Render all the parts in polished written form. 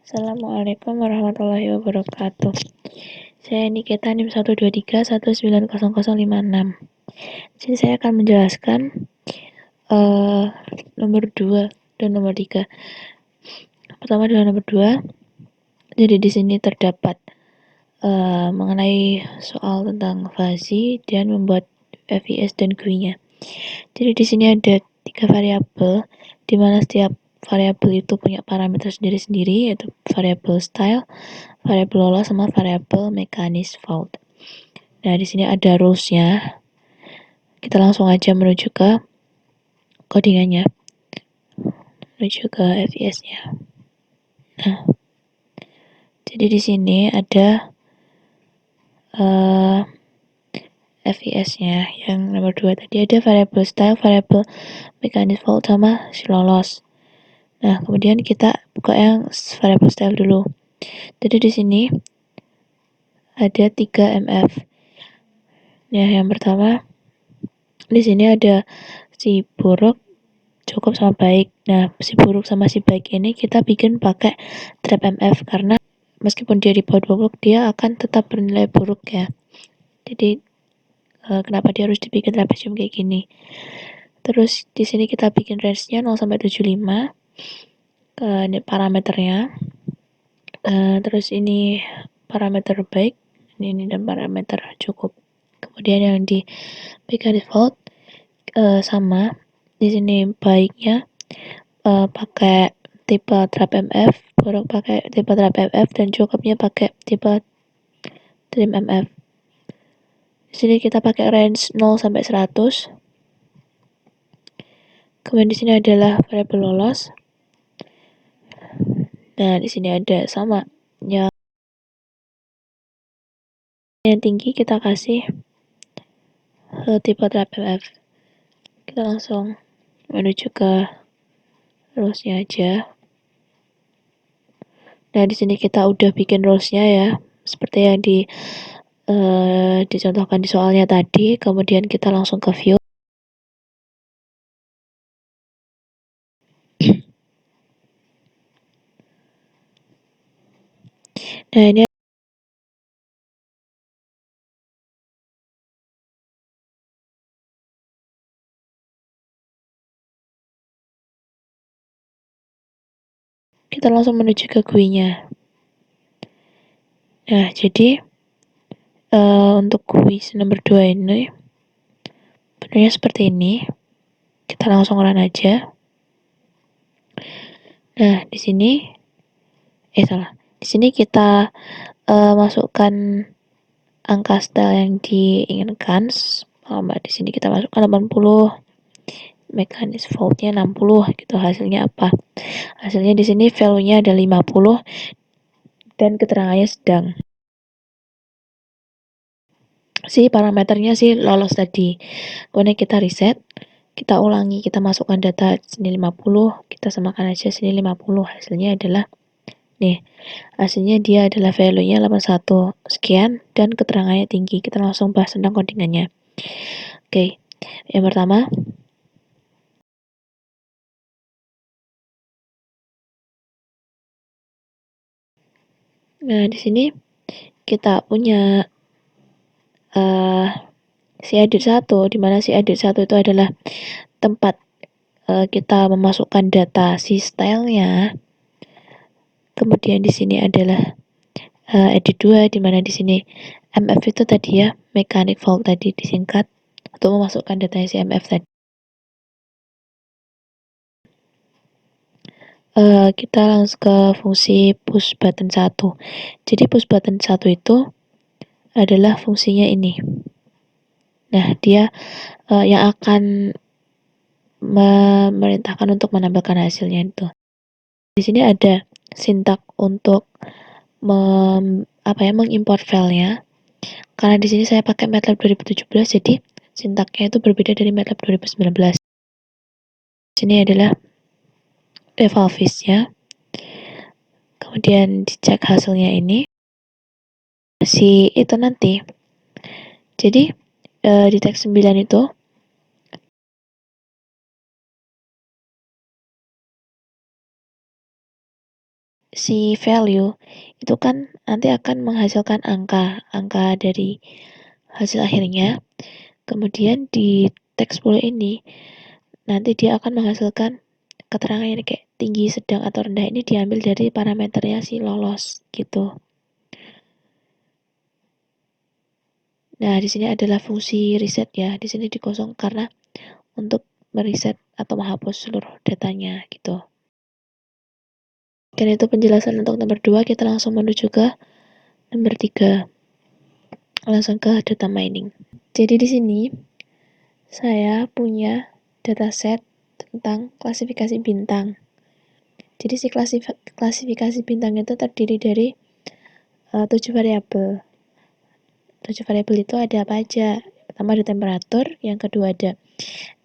Assalamualaikum warahmatullahi wabarakatuh. Saya Nikita NIM 123190056. Jadi saya akan menjelaskan nomor 2 dan nomor 3. Pertama adalah nomor 2. Jadi di sini terdapat mengenai soal tentang fuzzy dan membuat FES dan GUI-nya. Jadi di sini ada 3 variabel di mana setiap variabel itu punya parameter sendiri-sendiri, yaitu variabel style, variabel lolos, sama variabel mechanics_fault. Nah, di sini ada rules-nya. Kita langsung aja menuju ke codingannya, menuju ke FES-nya. Nah, jadi di sini ada FES-nya yang nomor 2 tadi ada variabel style, variabel mechanics_fault, sama si lolos. Nah, kemudian kita buka yang variabel style dulu. Jadi di sini ada 3 MF. Nah, yang pertama di sini ada si buruk, cukup, sama baik. Nah, si buruk sama si baik ini kita bikin pakai trap MF karena meskipun dia di bawah 20 dia akan tetap bernilai buruk ya. Jadi kenapa dia harus dibikin trapesium kayak gini. Terus di sini kita bikin range-nya 0 sampai 75 ini parameternya. Terus ini parameter baik, ini dan parameter cukup. Kemudian yang di mechanics_fault sama di sini baiknya pakai tipe trap MF, buruk pakai tipe trap MF, dan cukupnya pakai tipe trim MF. Di sini kita pakai range 0 sampai 100. Kemudian di sini adalah variabel lolos. Nah, di sini ada sama yang tinggi kita kasih tipe trap MF. Kita langsung menuju ke rules-nya aja. Nah, di sini kita udah bikin rules-nya ya, seperti yang dicontohkan di soalnya tadi. Kemudian kita langsung ke view. Nah, ini kita langsung menuju ke GUI-nya. Nah, jadi untuk GUI nomor 2 ini bentuknya seperti ini. Kita langsung run aja. Nah, di sini Di sini kita masukkan angka style yang diinginkan. Di sini kita masukkan 80. Mechanics_fault-nya 60 gitu. Hasilnya apa? Hasilnya di sini value-nya ada 50 dan keterangannya sedang. Si parameternya sih lolos tadi. Kemudian kita reset, kita ulangi, kita masukkan data sini 50, kita samakan aja sini 50. Hasilnya adalah nih. Hasilnya dia adalah value-nya 81 sekian dan keterangannya tinggi. Kita langsung bahas tentang codingannya. Oke. Yang pertama, nah di sini kita punya si edit 1, di mana si edit 1 itu adalah tempat kita memasukkan data si style-nya. Kemudian di sini adalah edit 2, di mana di sini MF itu tadi ya, mechanics_fault tadi disingkat untuk memasukkan data si MF tadi. Kita langsung ke fungsi push button 1. Jadi push button 1 itu adalah fungsinya ini. Nah, dia yang akan memerintahkan untuk menampilkan hasilnya itu. Di sini ada sintak untuk mengimport filenya. Karena di sini saya pakai MATLAB 2017, jadi sintaknya itu berbeda dari MATLAB 2019. Di sini adalah default-nya. Kemudian dicek hasilnya ini. Si itu nanti. Jadi di teks 9 itu si value itu kan nanti akan menghasilkan angka dari hasil akhirnya. Kemudian di teks 10 ini nanti dia akan menghasilkan keterangan ini kayak tinggi, sedang, atau rendah. Ini diambil dari parameternya si lolos gitu. Nah, di sini adalah fungsi reset ya. Di sini dikosong karena untuk mereset atau menghapus seluruh datanya gitu. Dan itu penjelasan untuk nomor 2, kita langsung menuju ke nomor 3. Langsung ke data mining. Jadi di sini saya punya dataset tentang klasifikasi bintang. Jadi si klasifikasi bintang itu terdiri dari 7 variabel. 7 variabel itu ada apa aja? Pertama ada temperatur, yang kedua ada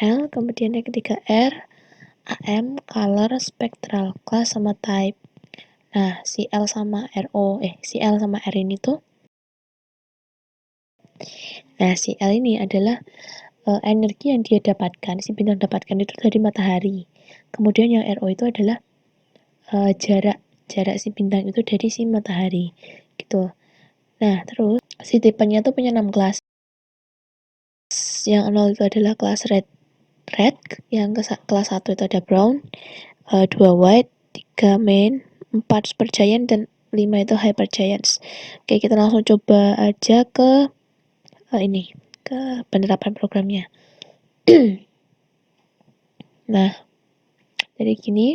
L, kemudian yang ketiga R, AM, color, spectral, class, sama type. Nah, si L sama R ini tuh, nah si L ini adalah energi yang dia dapatkan, si bintang dapatkan itu dari matahari. Kemudian yang RO itu adalah jarak si bintang itu dari si matahari gitu. Nah, terus si tipenya tuh punya 6 kelas. Yang 0 itu adalah kelas red, yang kelas 1 itu ada brown, 2 white, 3 main, 4 super giant, dan 5 itu hyper giants. Oke, kita langsung coba aja ke ke penerapan programnya. Nah, jadi gini.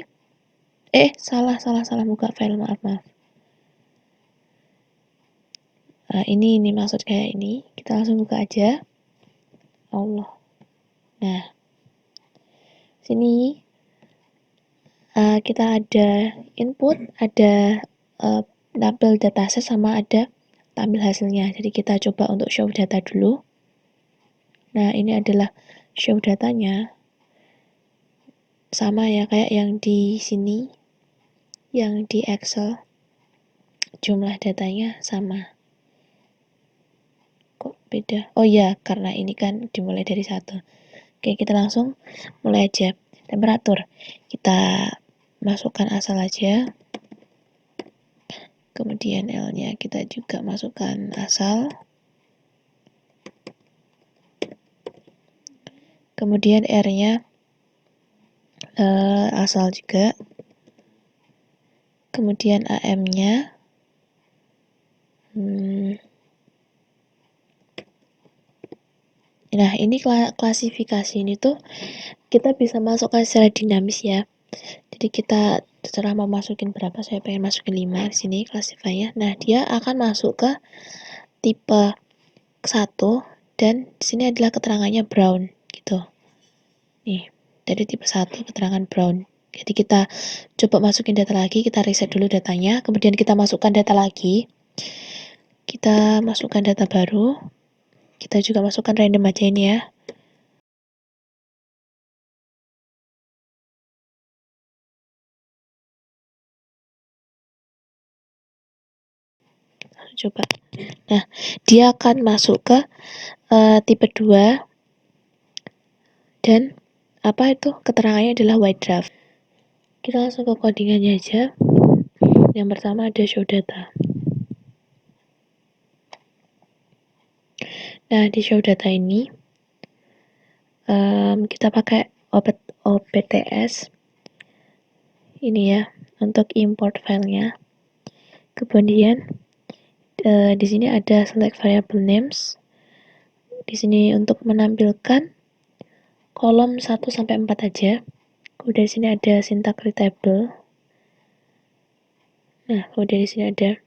Salah buka file, maaf. Nah, ini maksud kayak ini. Kita langsung buka aja. Allah. Nah, sini kita ada input, ada tampil dataset, sama ada tampil hasilnya. Jadi kita coba untuk show data dulu. Nah, ini adalah show datanya. Sama ya kayak yang di sini, yang di Excel. Jumlah datanya sama. Kok beda? Oh iya, karena ini kan dimulai dari 1. Oke, kita langsung mulai aja. Temperatur, kita masukkan asal aja. Kemudian L-nya kita juga masukkan asal. Kemudian R-nya asal juga. Kemudian AM-nya nah, ini klasifikasi ini tuh kita bisa masukkan secara dinamis ya. Jadi kita terserah mau masukin berapa, saya pengen masukin 5 di sini classify-nya. Nah, dia akan masuk ke tipe 1 dan di sini adalah keterangannya brown gitu. Nih, dari tipe 1 keterangan brown. Jadi kita coba masukin data lagi, kita reset dulu datanya, kemudian kita masukkan data lagi. Kita masukkan data baru. Kita juga masukkan random aja ini ya. Coba. Nah, dia akan masuk ke tipe 2 dan keterangannya adalah white draft. Kita langsung ke codingannya aja. Yang pertama ada show data. Nah, di show data ini kita pakai OPTS ini ya untuk import filenya. Kemudian di sini ada select variable names. Di sini untuk menampilkan kolom 1 sampai 4 aja. Kemudian di sini ada syntax readable. Nah, kemudian di sini ada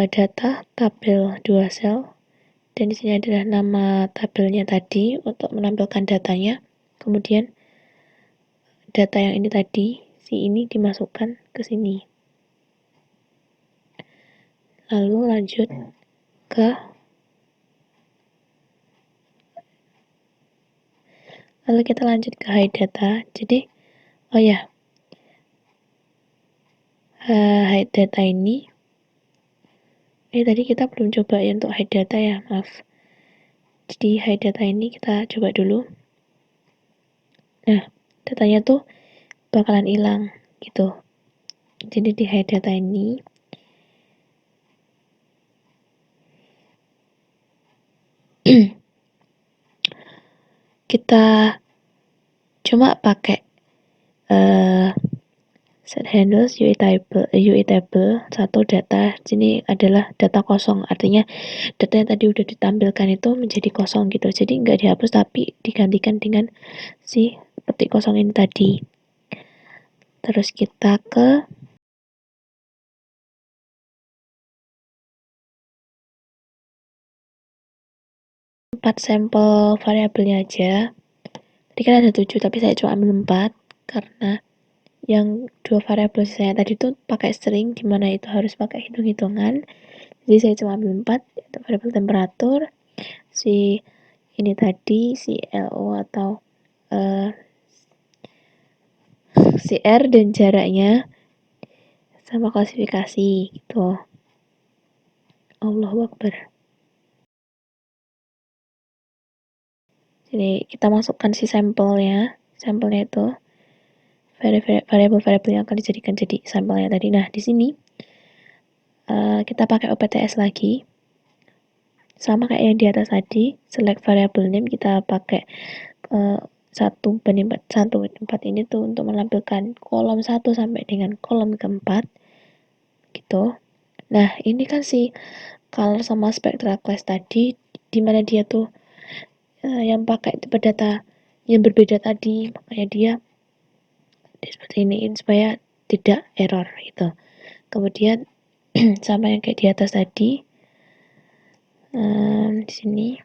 data tabel 2 sel. Dan di sini adalah nama tabelnya tadi untuk menampilkan datanya. Kemudian data yang ini tadi, si ini dimasukkan ke sini. Lalu lanjut ke kita lanjut ke hide data. Jadi, hide data ini tadi kita belum coba ya untuk hide data ya, maaf. Jadi hide data ini kita coba dulu. Nah, datanya tuh bakalan hilang gitu. Jadi di hide data ini kita cuma pakai set handles UI table satu data. Sini adalah data kosong, artinya data yang tadi udah ditampilkan itu menjadi kosong gitu. Jadi nggak dihapus tapi digantikan dengan si petik kosong ini tadi. Terus kita ke empat sampel variabelnya aja. Tadi kan ada 7 tapi saya cuma ambil 4 karena yang 2 variabel saya tadi tuh pakai string dimana itu harus pakai hitung-hitungan. Jadi saya cuma ambil 4 yaitu variabel temperatur, si ini tadi si LO atau si R dan jaraknya sama klasifikasi gitu. Allahu Akbar. Jadi kita masukkan si sampelnya itu variabel-variabel yang akan dijadikan jadi sampelnya tadi. Nah, di sini kita pakai OPTS lagi. Sama kayak yang di atas tadi, select variable name kita pakai 1/4 ini tuh untuk menampilkan kolom 1 sampai dengan kolom keempat gitu. Nah, ini kan si color sama spectral class tadi dimana dia tuh yang pakai tipe data yang berbeda tadi, makanya dia seperti ini supaya tidak error gitu. Kemudian sama yang kayak di atas tadi, di sini.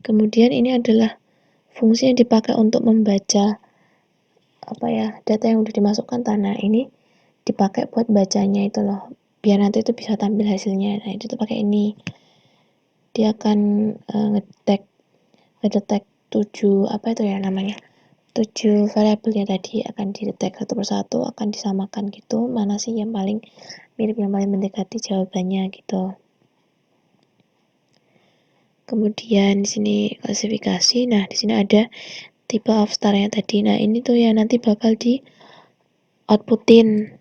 Kemudian ini adalah fungsi yang dipakai untuk membaca data yang udah dimasukkan tanah ini dipakai buat bacanya itu loh, biar nanti itu bisa tampil hasilnya. Nah, itu tuh pakai ini. Dia akan ngedetek 7 7 variabelnya tadi akan didetek satu persatu, akan disamakan gitu, mana sih yang paling mirip, yang paling mendekati jawabannya gitu. Kemudian di sini klasifikasi. Nah, di sini ada tipe of star-nya tadi. Nah, ini tuh yang nanti bakal di outputin.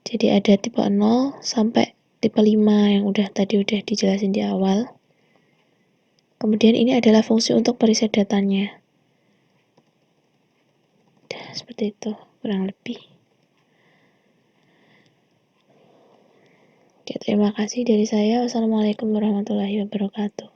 Jadi ada tipe 0 sampai tipe 5 yang tadi udah dijelasin di awal. Kemudian ini adalah fungsi untuk periset datanya. Seperti itu kurang lebih. Oke, terima kasih dari saya. Wassalamualaikum warahmatullahi wabarakatuh.